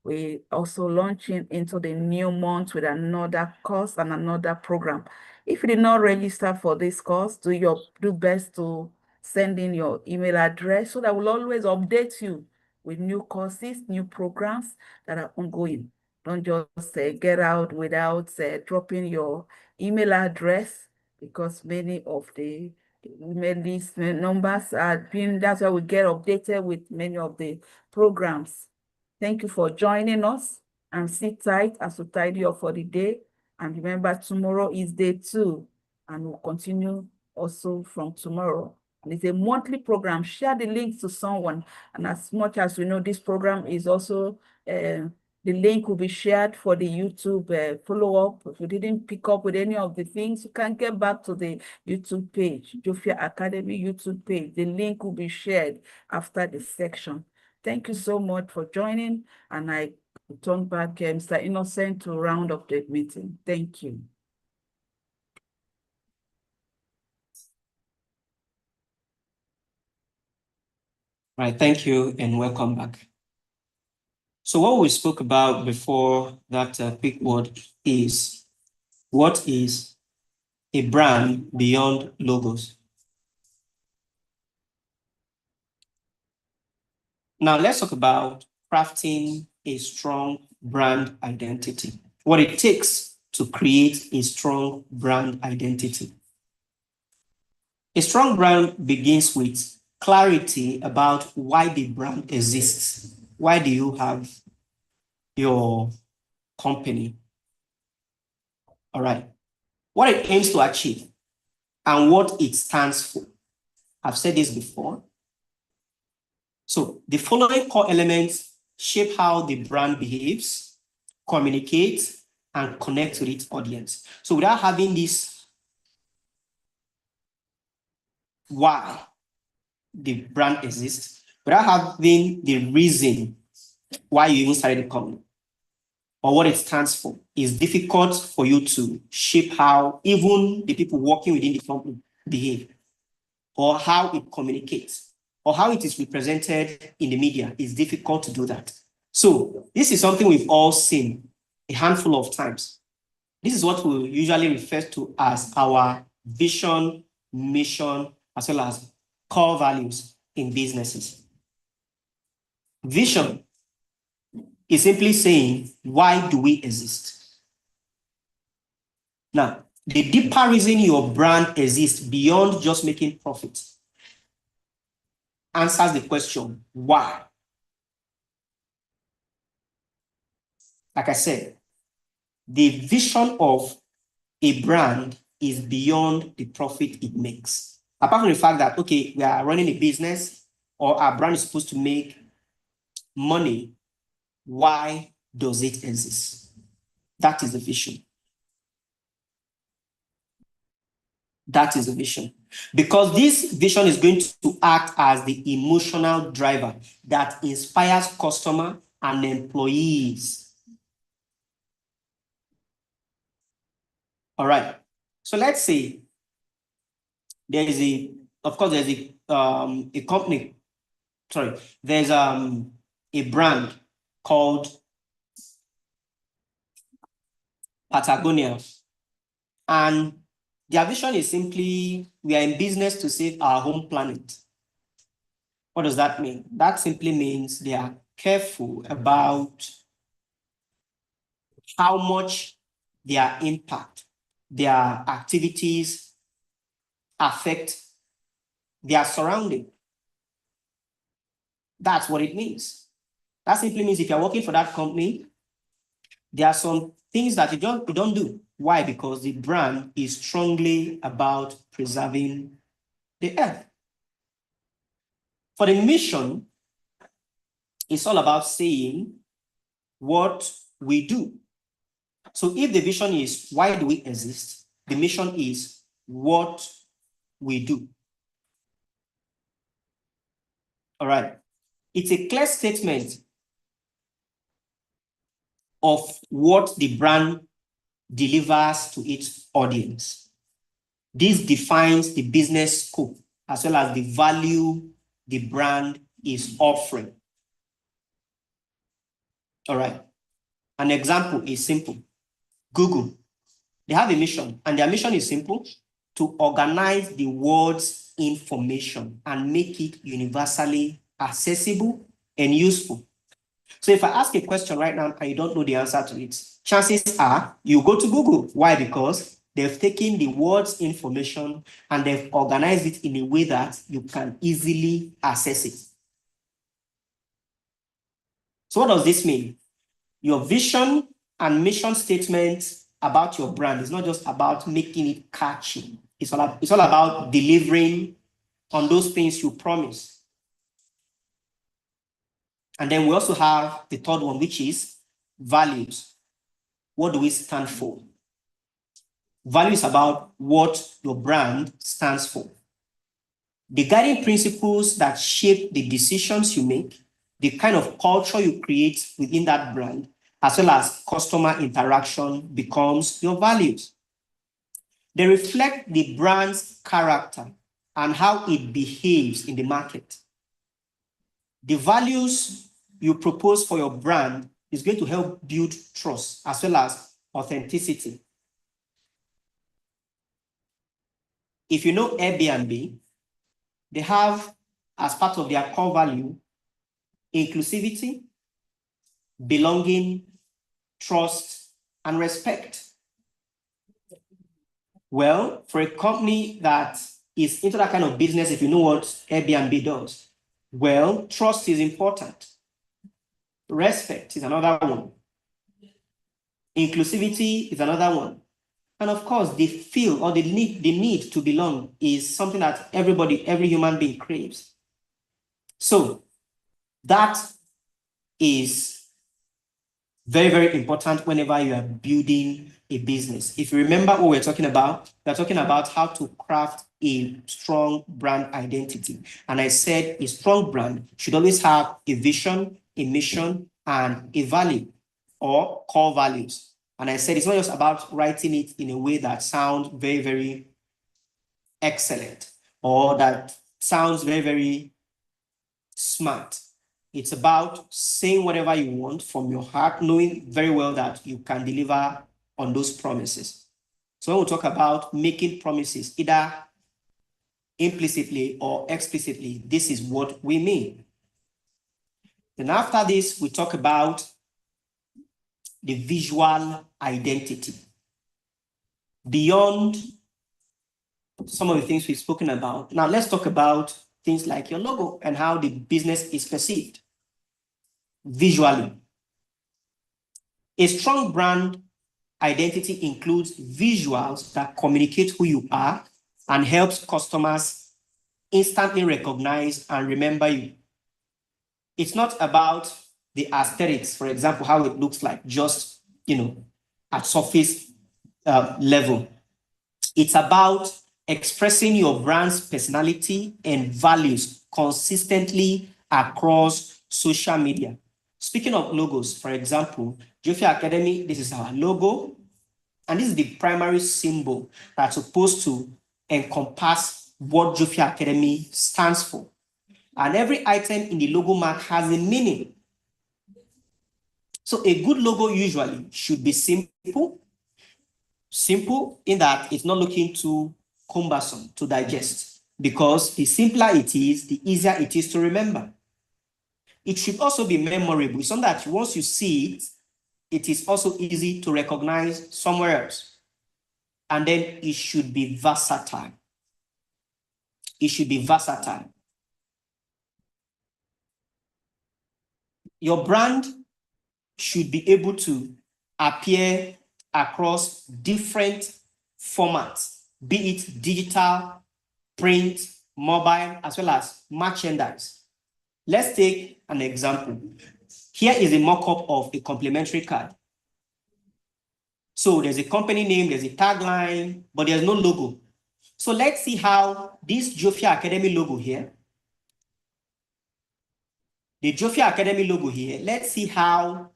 we also launching into the new month with another course and another program. If you did not register for this course, do best to send in your email address so that we'll always update you with new courses, new programs that are ongoing. Don't just get out without dropping your email address, because many of the email list numbers are being, that's why we get updated with many of the programs. Thank you for joining us, and sit tight as we tidy up for the day. And remember, tomorrow is day 2, and we'll continue also from tomorrow. And it's a monthly program. Share the link to someone. And as much as we know, this program is also, the link will be shared for the YouTube follow-up. If you didn't pick up with any of the things, you can get back to the YouTube page, Jofia Academy YouTube page. The link will be shared after the section. Thank you so much for joining, and I turn back Mr. Innocent to round up the meeting. Thank you. Right, thank you and welcome back. So what we spoke about before that quick word is, what is a brand beyond logos. Now let's talk about crafting a strong brand identity. What it takes to create a strong brand identity. A strong brand begins with clarity about why the brand exists. Why do you have your company? All right. What it aims to achieve and what it stands for. I've said this before. So the following core elements shape how the brand behaves, communicates, and connects with its audience. So without having this why the brand exists, without having the reason why you even started the company or what it stands for, it's difficult for you to shape how even the people working within the company behave, or how it communicates, or how it is represented in the media. It's difficult to do that. So this is something we've all seen a handful of times. This is what we usually refer to as our vision, mission, as well as core values in businesses. Vision is simply saying, why do we exist? Now, the deeper reason your brand exists beyond just making profit answers the question, why? Like I said, the vision of a brand is beyond the profit it makes. Apart from the fact that, okay, we are running a business or our brand is supposed to make money, why does it exist? That is the vision. That is the vision. Because this vision is going to act as the emotional driver that inspires customer and employees. All right. So let's say there is of course, there's a company, sorry, there's a brand called Patagonia. And their vision is simply, we are in business to save our home planet. What does that mean? That simply means they are careful about how much their impact, their activities affect their surrounding. That's what it means. That simply means if you're working for that company, there are some things that you don't do. Why? Because the brand is strongly about preserving the earth. For the mission, it's all about saying what we do. So if the vision is why do we exist, the mission is what we do. All right. It's a clear statement of what the brand delivers to its audience. This defines the business scope as well as the value the brand is offering. All right. An example is simple. Google, they have a mission, and their mission is simple: to organize the world's information and make it universally accessible and useful. So if I ask a question right now and you don't know the answer to it, chances are you go to Google. Why? Because they've taken the world's information and they've organized it in a way that you can easily access it. So what does this mean? Your vision and mission statement about your brand is not just about making it catchy. It's all about delivering on those things you promise. And then we also have the third one, which is values. What do we stand for? Value is about what your brand stands for. The guiding principles that shape the decisions you make, the kind of culture you create within that brand, as well as customer interaction becomes your values. They reflect the brand's character and how it behaves in the market. The values you propose for your brand is going to help build trust as well as authenticity. if you know Airbnb, they have as part of their core value, inclusivity, belonging, trust, and respect. Well, for a company that is into that kind of business, if you know what Airbnb does, well, trust is important. Respect is another one. Inclusivity is another one. And of course, the feel or the need to belong is something that every human being craves. So that is very, very important whenever you are building a business. If you remember what we're talking about how to craft a strong brand identity. And I said a strong brand should always have a vision, a mission, and a value or core values. And I said it's not just about writing it in a way that sounds very, very excellent or that sounds very, very smart. It's about saying whatever you want from your heart, knowing very well that you can deliver on those promises. So when we talk about making promises, either implicitly or explicitly, this is what we mean. Then after this, we talk about the visual identity. Beyond some of the things we've spoken about, now let's talk about things like your logo and how the business is perceived visually. A strong brand identity includes visuals that communicate who you are and helps customers instantly recognize and remember you. It's not about the aesthetics, for example, how it looks like just, at surface level. It's about expressing your brand's personality and values consistently across social media. Speaking of logos, for example, Jofia Academy, this is our logo, and this is the primary symbol that's supposed to encompass what Jofia Academy stands for. And every item in the logo mark has a meaning. So a good logo usually should be simple in that it's not looking too cumbersome to digest, because the simpler it is, the easier it is to remember. It should also be memorable, so that once you see it, it is also easy to recognize somewhere else. And then it should be versatile. It should be versatile. Your brand should be able to appear across different formats, be it digital, print, mobile, as well as merchandise. Let's take an example. Here is a mock-up of a complimentary card. So there's a company name, there's a tagline, but there's no logo. So let's see how this Jofia Academy logo here, the Jofia Academy logo here, let's see how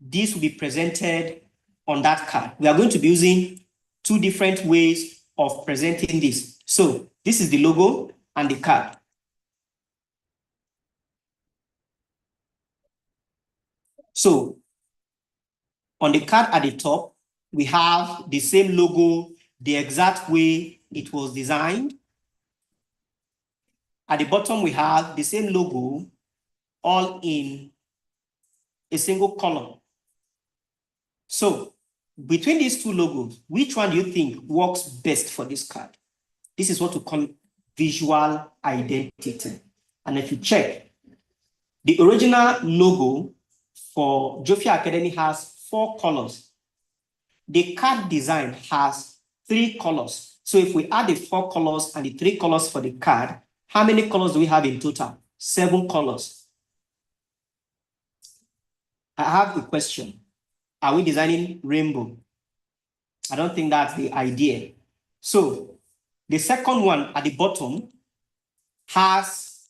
this will be presented on that card. We are going to be using two different ways of presenting this. So this is the logo and the card. So on the card at the top, we have the same logo, the exact way it was designed. At the bottom, we have the same logo, all in a single color. So between these two logos, which one do you think works best for this card? This is what we call visual identity. And if you check, the original logo for Jofia Academy has 4 colors. The card design has 3 colors. So if we add the 4 colors and the 3 colors for the card, how many colors do we have in total? 7 colors. I have a question. Are we designing rainbow? I don't think that's the idea. So the second one at the bottom has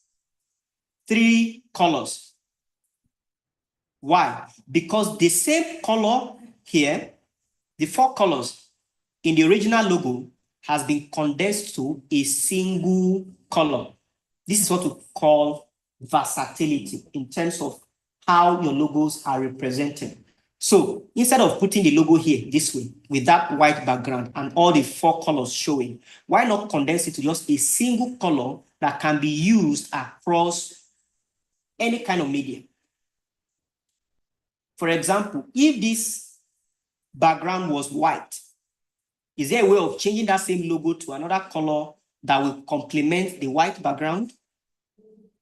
3 colors. Why? Because the same color here, the 4 colors in the original logo, has been condensed to a single color. This is what we call versatility in terms of how your logos are represented. So instead of putting the logo here this way with that white background and all the 4 colors showing, why not condense it to just a single color that can be used across any kind of media? For example, if this background was white, is there a way of changing that same logo to another color that will complement the white background?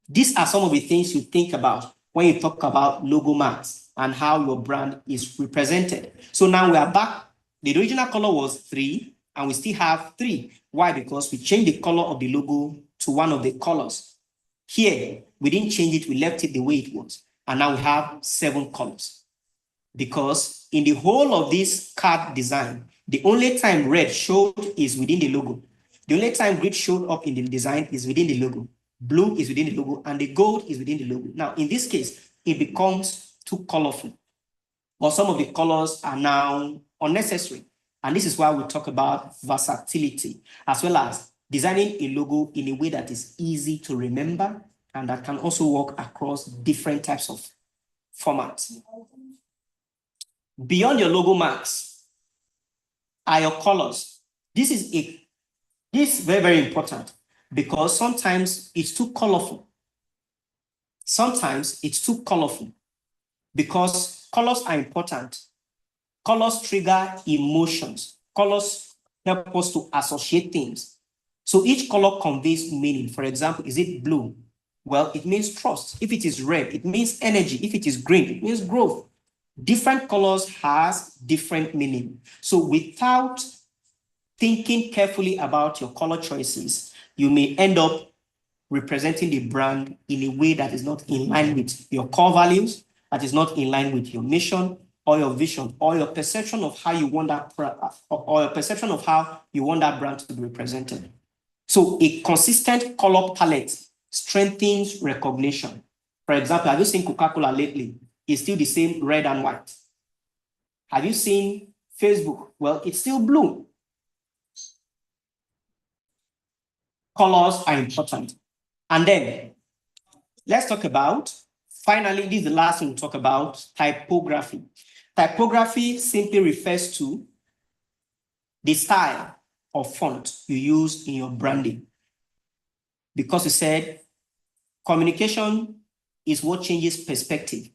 These are some of the things you think about when you talk about logo marks and how your brand is represented. So now we are back. The original color was 3, and we still have 3. Why? Because we changed the color of the logo to one of the colors. Here, we didn't change it, we left it the way it was. And now we have 7 colors. Because in the whole of this card design, the only time red showed is within the logo. The only time green showed up in the design is within the logo. Blue is within the logo, and the gold is within the logo. Now, in this case, it becomes too colorful, or some of the colors are now unnecessary. And this is why we talk about versatility, as well as designing a logo in a way that is easy to remember and that can also work across different types of formats. Beyond your logo marks are your colors. This is very, very important, because sometimes it's too colorful. Sometimes it's too colorful because colors are important. Colors trigger emotions. Colors help us to associate things. So each color conveys meaning. For example, is it blue? Well, it means trust. If it is red, it means energy. If it is green, it means growth. Different colors has different meaning. So without thinking carefully about your color choices, you may end up representing the brand in a way that is not in line with your core values, that is not in line with your mission or your vision or your perception of how you want that or your perception of how you want that brand to be represented. So a consistent color palette strengthens recognition. For example, have you seen Coca-Cola lately? It's still the same red and white. Have you seen Facebook? Well, it's still blue. Colors are important. And then let's talk about, finally, this is the last thing we'll talk about, typography. Typography simply refers to the style of font you use in your branding. Because we said communication is what changes perspective.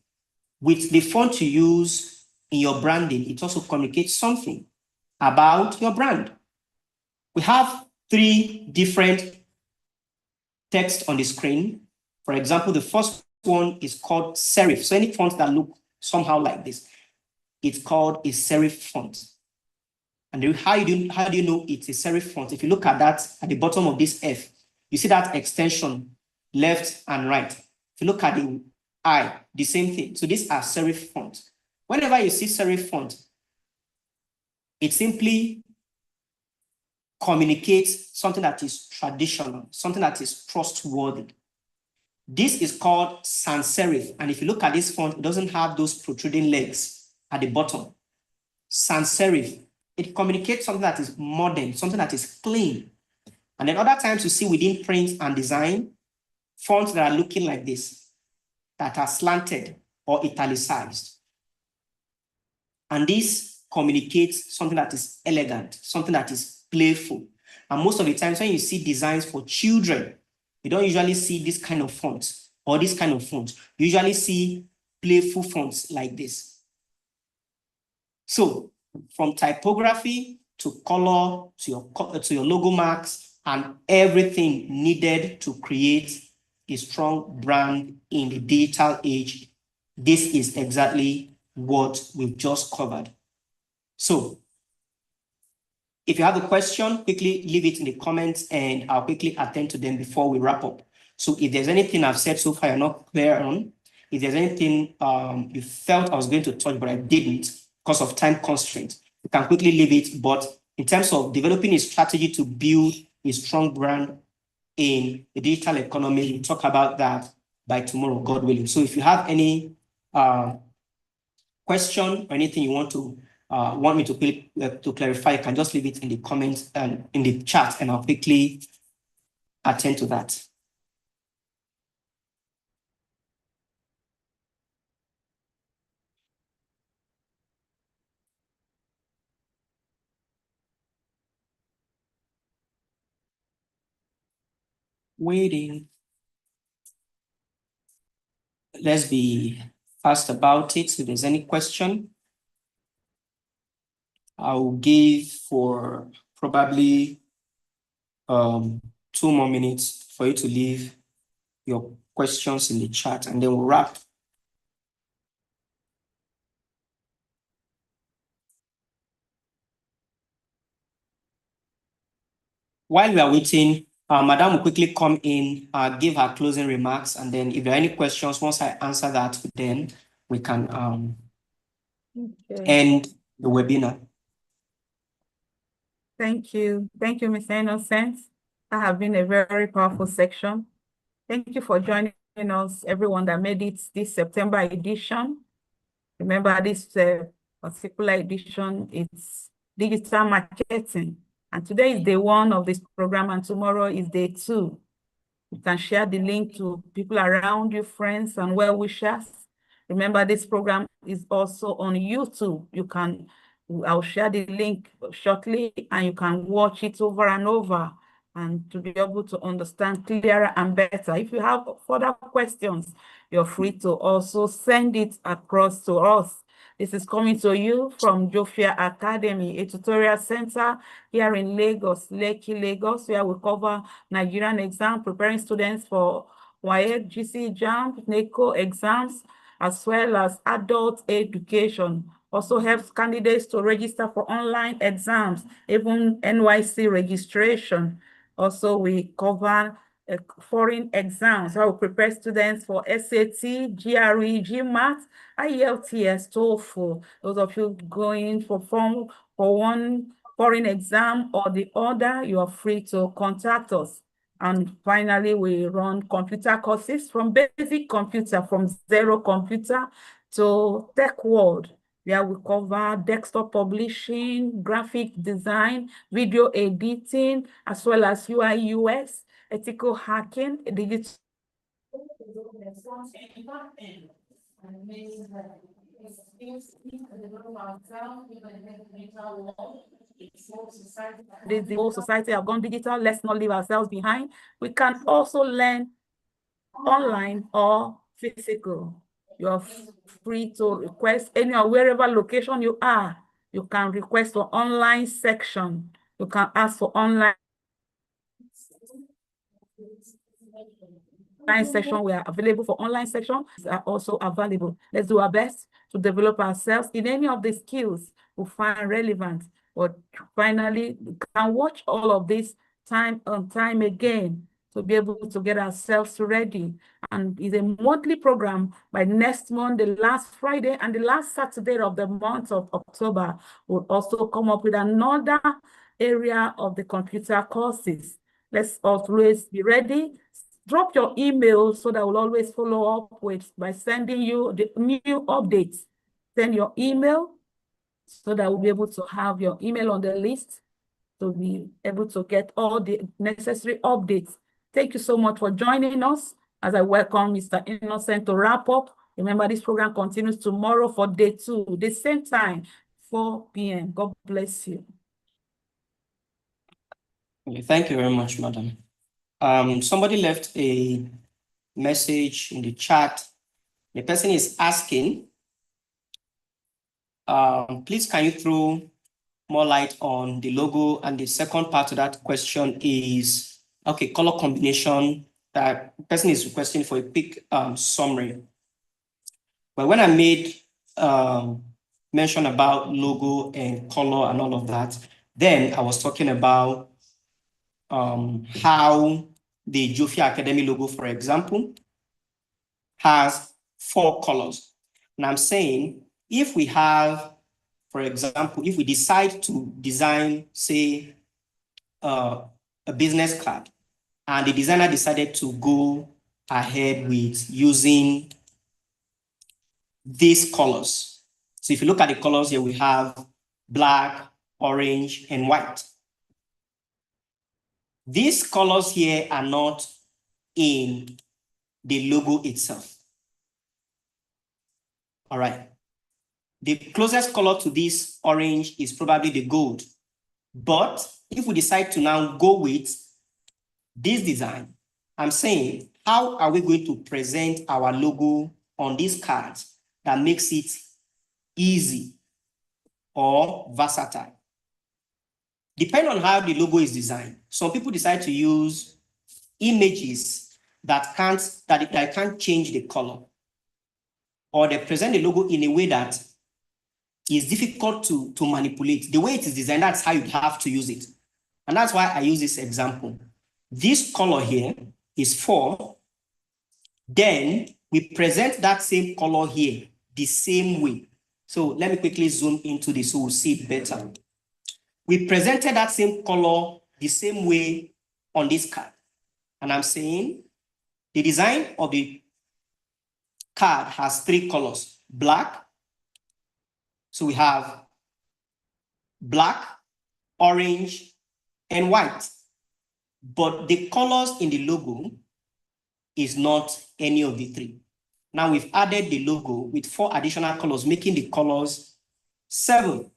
With the font you use in your branding, it also communicates something about your brand. We have 3 different texts on the screen. For example, the first one is called serif. So any font that look somehow like this, it's called a serif font. And how do you know it's a serif font? If you look at that at the bottom of this F, you see that extension left and right. If you look at the I, the same thing. So these are serif fonts. Whenever you see serif font, it simply communicates something that is traditional, something that is trustworthy. This is called sans serif. And if you look at this font, it doesn't have those protruding legs at the bottom. Sans serif, it communicates something that is modern, something that is clean. And then other times you see within print and design, fonts that are looking like this, that are slanted or italicized. And this communicates something that is elegant, something that is playful. And most of the times when you see designs for children, you don't usually see this kind of fonts or this kind of font. You usually see playful fonts like this. So from typography to color to your logo marks and everything needed to create a strong brand in the digital age, this is exactly what we've just covered. So if you have a question, quickly leave it in the comments and I'll quickly attend to them before we wrap up. So if there's anything I've said so far you're not clear on, if there's anything you felt I was going to touch but I didn't because of time constraints, you can quickly leave it. But in terms of developing a strategy to build a strong brand in the digital economy, we'll talk about that by tomorrow, God willing. So if you have any question or anything you want me to clarify, you can just leave it in the comments and in the chat, and I'll quickly attend to that. waiting. Let's be fast about it. If there's any question, I'll give for probably 2 more minutes for you to leave your questions in the chat, and then we'll wrap. While we are waiting, Madam will quickly come in, give her closing remarks, and then if there are any questions, once I answer that, then we can end the webinar. Thank you. Thank you, Mr. Innocent. That has been a very powerful section. Thank you for joining us, everyone that made it this September edition. Remember, this particular edition is digital marketing. And today is day 1 of this program, and tomorrow is day 2. You can share the link to people around you, friends and well-wishers. Remember, this program is also on YouTube. I'll share the link shortly, and you can watch it over and over and to be able to understand clearer and better. If you have further questions, you're free to also send it across to us. This is coming to you from Jofia Academy, a tutorial center here in Lagos, Lekki, Lagos, where we cover Nigerian exam, preparing students for WAEC, GC, JAMB, NECO exams, as well as adult education. Also helps candidates to register for online exams, even NYC registration. Also, we cover foreign exams, how we prepare students for SAT, GRE, GMAT, IELTS, TOEFL. Those of you going for one foreign exam or the other, you are free to contact us. And finally, we run computer courses from basic computer, from zero computer to tech world, where we cover desktop publishing, graphic design, video editing, as well as UI, UX, ethical hacking, digital. The whole society have gone digital. Let's not leave ourselves behind. We can also learn online or physical. You're free to request anywhere, wherever location you are. You can request for online section. You can ask for online section. We are available for online sections are also available. Let's do our best to develop ourselves in any of the skills we find relevant. But finally, we can watch all of this time and time again to be able to get ourselves ready. And it's a monthly program. By next month, the last Friday and the last Saturday of the month of October, we'll also come up with another area of the computer courses. Let's always be ready. Drop your email so that we'll always follow up with by sending you the new updates. Send your email so that we'll be able to have your email on the list to be able to get all the necessary updates. Thank you so much for joining us as I welcome Mr. Innocent to wrap up. Remember, this program continues tomorrow for day 2, the same time, 4 p.m. God bless you. Thank you very much, madam. Somebody left a message in the chat. The person is asking, please can you throw more light on the logo? And the second part of that question is, okay, color combination. That person is requesting for a quick summary. But when I made mention about logo and color and all of that, then I was talking about how the Jofia Academy logo, for example, has 4 colors. And I'm saying if we have, for example, if we decide to design, say, a business card, and the designer decided to go ahead with using these colors. So if you look at the colors here, we have black, orange, and white. These colors here are not in the logo itself. All right. The closest color to this orange is probably the gold. But if we decide to now go with this design, I'm saying, how are we going to present our logo on these cards that makes it easy or versatile? Depending on how the logo is designed, some people decide to use images that can't change the color, or they present the logo in a way that is difficult to manipulate. The way it is designed, that's how you have to use it. And that's why I use this example. This color here is 4. Then we present that same color here the same way. So let me quickly zoom into this so we'll see it better. We presented that same color the same way on this card. And I'm saying the design of the card has 3 colors: black. So we have black, orange, and white. But the colors in the logo is not any of the 3. Now we've added the logo with 4 additional colors, making the colors 7.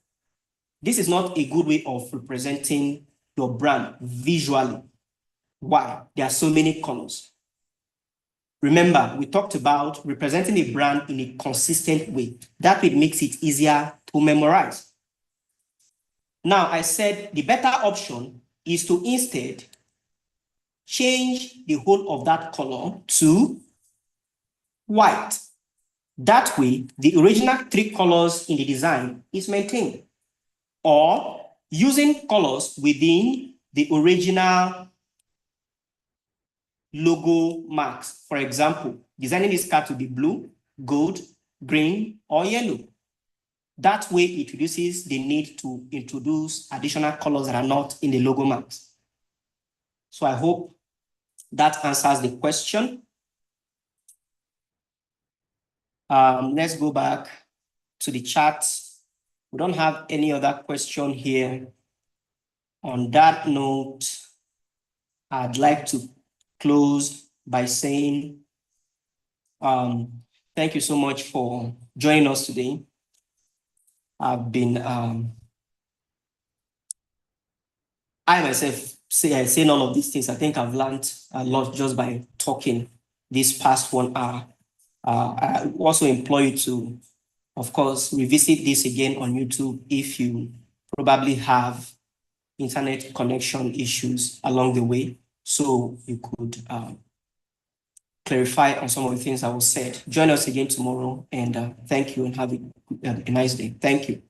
This is not a good way of representing your brand visually. Why? There are so many colors. Remember, we talked about representing a brand in a consistent way. That way it makes it easier to memorize. Now, I said the better option is to instead change the whole of that color to white. That way, the original 3 colors in the design is maintained. Or using colors within the original logo marks. For example, designing this card to be blue, gold, green, or yellow. That way, it reduces the need to introduce additional colors that are not in the logo marks. So I hope that answers the question. Let's go back to the chat. We don't have any other question here. On that note, I'd like to close by saying thank you so much for joining us today. I've been, I myself saying all of these things. I think I've learned a lot just by talking this past 1 hour. I also implore you to, of course, revisit this again on YouTube if you probably have internet connection issues along the way, so you could clarify on some of the things that was said. Join us again tomorrow, and thank you and have a nice day. Thank you.